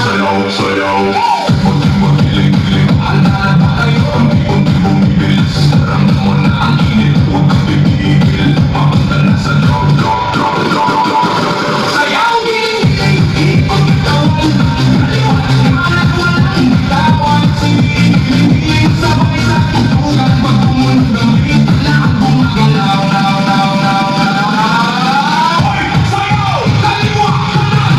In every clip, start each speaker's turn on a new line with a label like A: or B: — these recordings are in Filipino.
A: Sayaw, sayaw, mag-iling-iling. Handa ba kayo? Kunti-kunti bumibilis. Ramdam mo na ang init, huwag kang pipigil. Papunta na sa drop, drop, drop, drop, drop, drop, drop. Sayaw, giling-giling, ipag itawan. Kaliwat kanan, walang bitawan. Sigiling-giling, sabay sa tutugan. Pagkumundang bigla, gumagalaw, law, law, law, law, law. Hoy! Sayaw! Kaliwat kanan!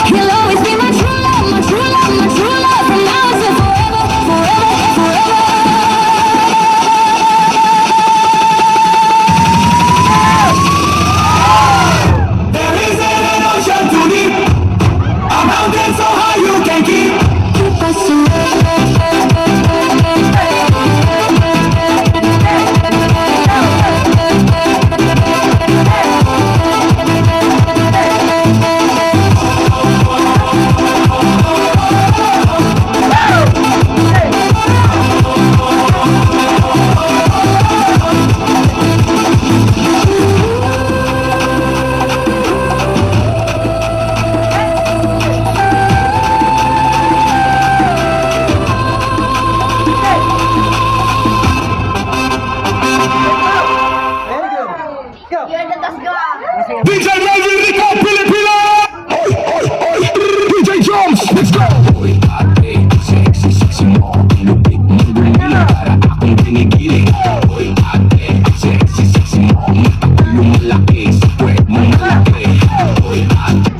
B: You'll always be my true love, my true love, my true love. From now until forever, forever, forever.
C: There isn't an ocean too deep, a mountain so high you can keep
B: Us away.
D: You're the best girl.
C: DJ Melvin Rico Pilipino. Hoy, hoy, hoy. DJ Jones, let's go. Hoy, ate, sexy, sexy mo. Lupit mo, gumiling para akong ginigiling. Hoy, ate, sexy, sexy mo. Mata ko lumalaki, sa puwet mo malaki. Hoy, ate.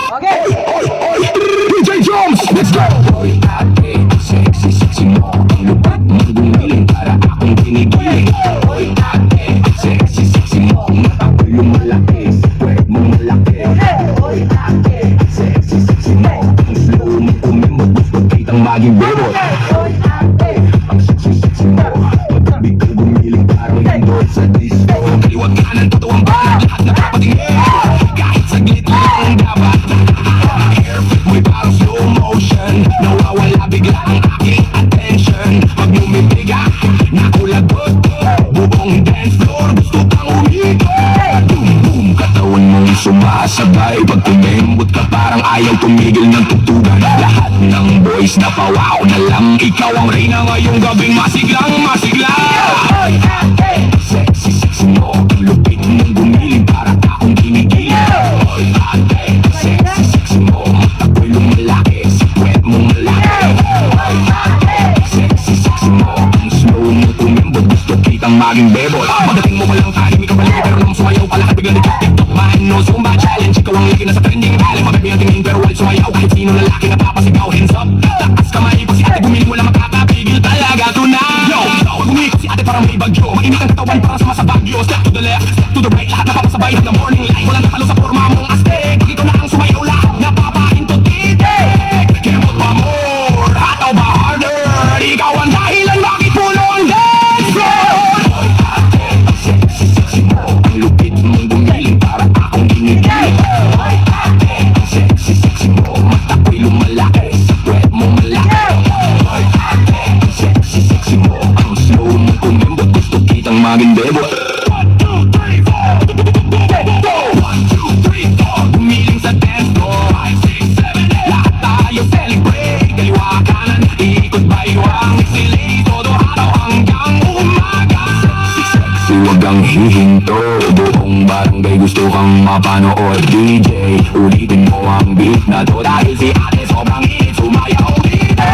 C: Okay. Hoy, hoy, hoy. DJ Jones, let's go. Hoy, ate, sexy, sexy mo. Lupit mo, gumiling para akong ginigiling. Hoy, ate, sexy, sexy mo. Mata ko lumalaki, sa puwet mo malaki. Hoy, ate, sexy, sexy mo. Ang slow mo kumimot, gusto kitang maging bebot. Hoy, ate, ang sexy, sexy mo. Pag-ibig kang gumiling, parang nandun sa disco. Kaliwag kanan, katuwang banan, lahat na papatingin. Kahit saglit lang dapat. Haircut mo'y parang slow motion. Nawawala bigla ang aking attention. Pag bumibiga, nakulagot. Bubong dance floor, gusto kang umigo. Boom, boom, katawan mong sumasabay. Pag tumembot ka parang ayaw tumigil ng tugtugan. Lahat ng boys na pawaw na lang. Ikaw ang reyna ngayong gabing masiglang masigla. Hoy, ate, sexy, sexy mo. Ang lupit mong gumiling para akong ginigiling. Hoy, ate, sexy, sexy mo. Mata ko'y lumalaki, sa puwet mo malaki. Hoy, ate, sexy, sexy mo. Ang slow mo tumembot, gusto kitang maging bebot. Pagdating mo walang tahimik ka pala, pero nang sumayaw ka lahat biglang nag-tiktok man. No Zumba challenge, ikaw ang lagi na sa trending. Galing mababi ang tingin pero wal sumayaw. Kahit sino lalaki na papasigaw, hands up. Takas kamay, pag si ate gumiling wala makakapigil talaga tonight. Yo, huwag umikot si ate parang may bagyo. Mainit ang katawan parang sama sa bagyo. Step to the left, step to the right, lahat napapasabay hanggang morning light. Walang natalo sa forma mong astig. Pag ikaw na ang sumayaw lahat, napapahintot titig. Kemot pa more, hataw ba harder? Ikaw ang dahilan bakit puno ang dance floor. Hoy, ate, sexy, sexy mo. Ang lupit mong gumiling para akong ginigiling. Hoy, ate, sexy, sexy mo. Mata ko'y lumalaki, sa puwet mo malaki. Hoy, ate, sexy, sexy mo. Ang slow mo kumembot, gusto kitang maging bebot. 1, 2, 3, 4. Go! 1, 2, 3, 4. Gumiling sa dance floor. 5, 6, 7, 8. Lahat tayo celebrate. Kaliwa kanan, ikot baywang. Silay, todo araw hanggang umaga. Sexy, sexy, wag kang hihinto. Buong barangay gusto kang mapanood. DJ, ulitin mo ang beat na to. Dahil si ate sobrang hit, sumayaw dito.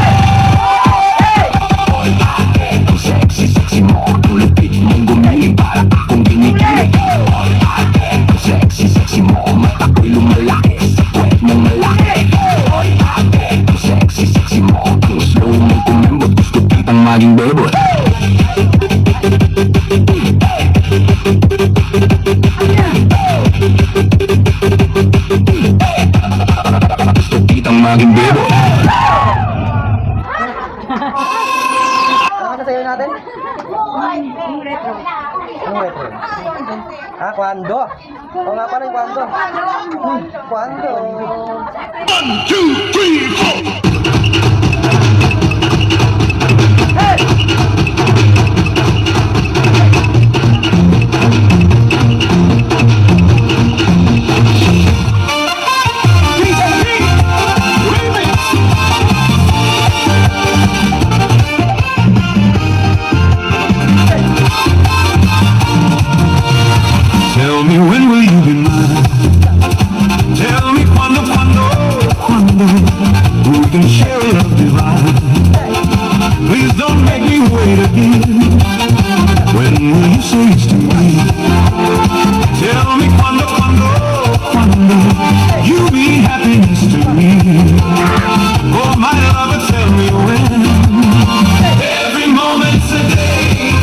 C: Hoy, ate, ang sexy, sexy mo. Ang lupit mong gumiling para akong ginigiling. Hoy, ate, ang sexy, sexy mo. Mata ko'y lumalaki, sa puwet mong malaki. Hoy, ate, ang sexy, sexy mo. Ang slow mong kumembot, gusto kitang maging bebot. aking bebo.
D: Ano sasayaw natin? Anong retro? Ah, kwando. Oo nga pala yung kwando. Kwando.
C: 1, 2, 3, 4. Tell me when will you be mine? Tell me quando, quando, quando we can share a love divine. Please don't make me wait again. When will you say it's to me? Tell me quando, quando, quando you mean happiness to me. Oh my lover, tell me when. Every moment's a day.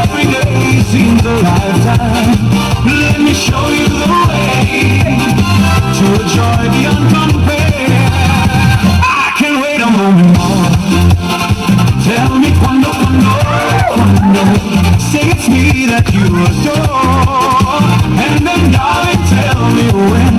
C: Every day seems a lifetime. Let me show you the way to a joy beyond compare. I can't wait a moment more. Tell me quando, quando, quando. Say it's me that you adore. And then darling, tell me when.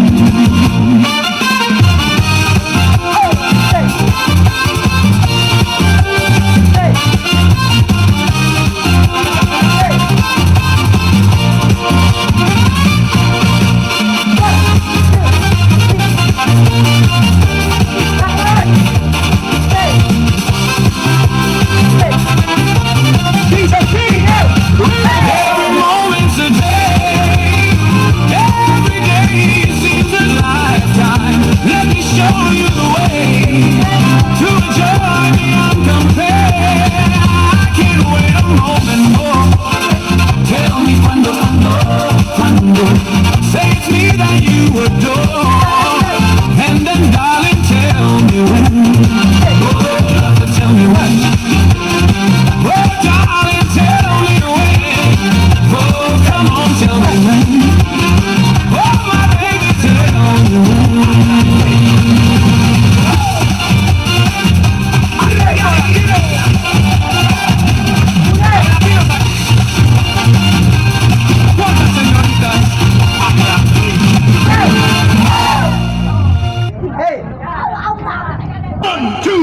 C: Every moment's a day. Every day seems a lifetime. Let me show you the way to a joy beyond compare. I can't wait a moment more. Tell me quando, quando, quando. Say it's me that you adore. And then darling, tell me when. Oh, tell me when. Oh, darling, tell me when. Oh, come on, tell me when. Oh, my baby, tell me when.
D: Hey!
C: 1, 2,